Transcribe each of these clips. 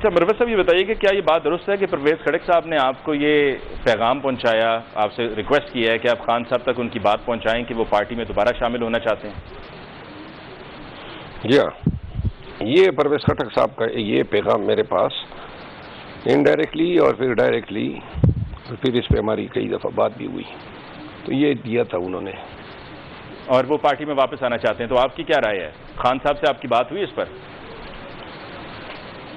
اچھا مروت صاحب یہ بتائیے کہ کیا یہ بات درست ہے کہ پرویز خٹک صاحب نے آپ کو یہ پیغام پہنچایا، آپ سے ریکویسٹ کیا ہے کہ آپ خان صاحب تک ان کی بات پہنچائیں کہ وہ پارٹی میں دوبارہ شامل ہونا چاہتے ہیں؟ جی ہاں، یہ پرویز خٹک صاحب کا یہ پیغام میرے پاس انڈائریکٹلی اور پھر ڈائریکٹلی پھر اس پہ ہماری کئی دفعہ بات بھی ہوئی، تو یہ دیا تھا انہوں نے، اور وہ پارٹی میں واپس آنا چاہتے ہیں۔ تو آپ کی کیا رائے ہے؟ خان صاحب سے آپ کی بات ہوئی اس پر؟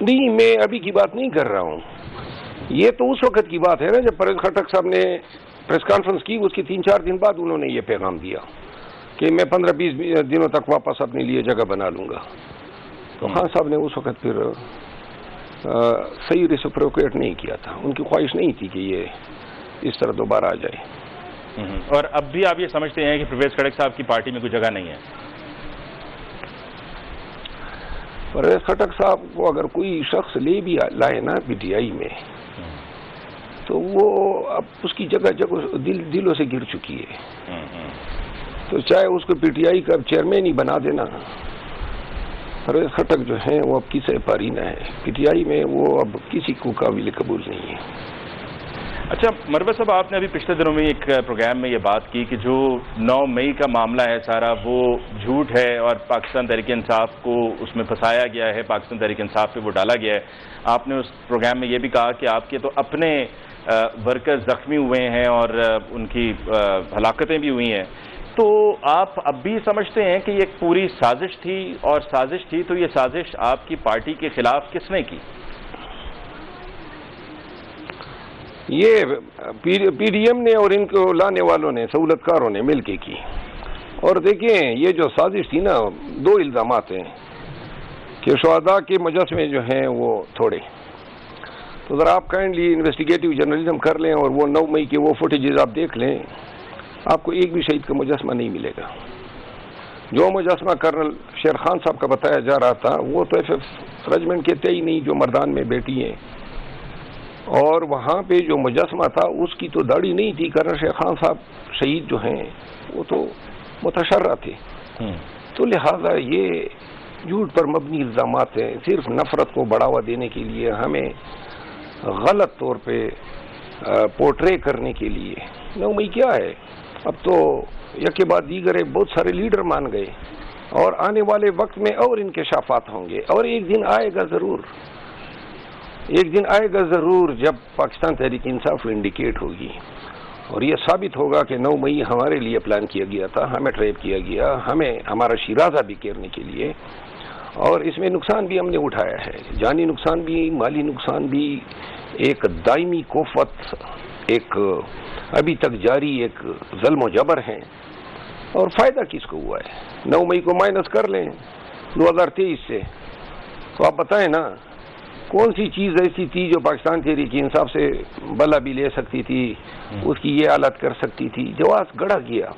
نہیں، میں ابھی کی بات نہیں کر رہا ہوں، یہ تو اس وقت کی بات ہے نا جب پرویز خٹک صاحب نے پریس کانفرنس کی، اس کے 3-4 دن بعد انہوں نے یہ پیغام دیا کہ میں 15-20 دنوں تک واپس اپنے لیے جگہ بنا لوں گا۔ تو خان صاحب نے اس وقت پھر صحیح ریسپروکیٹ نہیں کیا تھا، ان کی خواہش نہیں تھی کہ یہ اس طرح دوبارہ آ جائے۔ اور اب بھی آپ یہ سمجھتے ہیں کہ پرویز خٹک صاحب کی پارٹی میں کوئی جگہ نہیں ہے؟ پرویز خٹک صاحب کو اگر کوئی شخص لے بھی لائے نا پی ٹی آئی میں، تو وہ اب اس کی جگہ دلوں سے گر چکی ہے، تو چاہے اس کو پی ٹی آئی کا چیئرمین ہی بنا دینا، پرویز خٹک جو ہیں وہ اب کسی پاری نہ ہے، پی ٹی آئی میں وہ اب کسی کو قابل قبول نہیں ہے۔ اچھا مروت صاحب، آپ نے ابھی پچھلے دنوں میں ایک پروگرام میں یہ بات کی کہ جو 9 مئی کا معاملہ ہے سارا وہ جھوٹ ہے اور پاکستان تحریک انصاف کو اس میں پھنسایا گیا ہے، پاکستان تحریک انصاف پہ وہ ڈالا گیا ہے۔ آپ نے اس پروگرام میں یہ بھی کہا کہ آپ کے تو اپنے ورکر زخمی ہوئے ہیں اور ان کی ہلاکتیں بھی ہوئی ہیں، تو آپ اب بھی سمجھتے ہیں کہ یہ ایک پوری سازش تھی؟ اور سازش تھی تو یہ سازش آپ کی پارٹی کے خلاف کس نے کی؟ یہ پی ڈی ایم نے اور ان کو لانے والوں نے، سہولت کاروں نے مل کے کی۔ اور دیکھیں یہ جو سازش تھی نا، 2 الزامات ہیں کہ شہداء کے مجسمے جو ہیں وہ تھوڑے، تو ذرا آپ کائنڈلی انویسٹیگیٹو جرنلزم کر لیں اور وہ 9 مئی کے وہ فوٹیجز آپ دیکھ لیں، آپ کو ایک بھی شہید کا مجسمہ نہیں ملے گا۔ جو مجسمہ کرنل شیر خان صاحب کا بتایا جا رہا تھا وہ تو ایف ایف رجمنٹ کے تھے ہی نہیں جو مردان میں بیٹی ہیں، اور وہاں پہ جو مجسمہ تھا اس کی تو داڑھی نہیں تھی۔ کرنل شیر خان صاحب شہید جو ہیں وہ تو متشرع تھے، تو لہذا یہ جھوٹ پر مبنی الزامات ہیں، صرف نفرت کو بڑھاوا دینے کے لیے، ہمیں غلط طور پہ پورٹرے کرنے کے لیے۔ 9 مئی کیا ہے، اب تو یک کے بعد دیگر بہت سارے لیڈر مان گئے، اور آنے والے وقت میں اور انکشافات ہوں گے، اور ایک دن آئے گا ضرور، ایک دن آئے گا ضرور جب پاکستان تحریک انصاف انڈیکیٹ ہوگی اور یہ ثابت ہوگا کہ 9 مئی ہمارے لیے پلان کیا گیا تھا، ہمیں ٹریپ کیا گیا، ہمیں ہمارا شیرازہ بھی کیرنے کے لیے، اور اس میں نقصان بھی ہم نے اٹھایا ہے، جانی نقصان بھی، مالی نقصان بھی، ایک دائمی کوفت، ایک ابھی تک جاری ایک ظلم و جبر ہے، اور فائدہ کس کو ہوا ہے؟ 9 مئی کو مائنس کر لیں 2023 سے، تو آپ بتائیں نا کون سی چیز ایسی تھی جو پاکستان تحریک انصاف سے بلا بھی لے سکتی تھی، اس کی یہ حالت کر سکتی تھی؟ جواز گڑھا گیا۔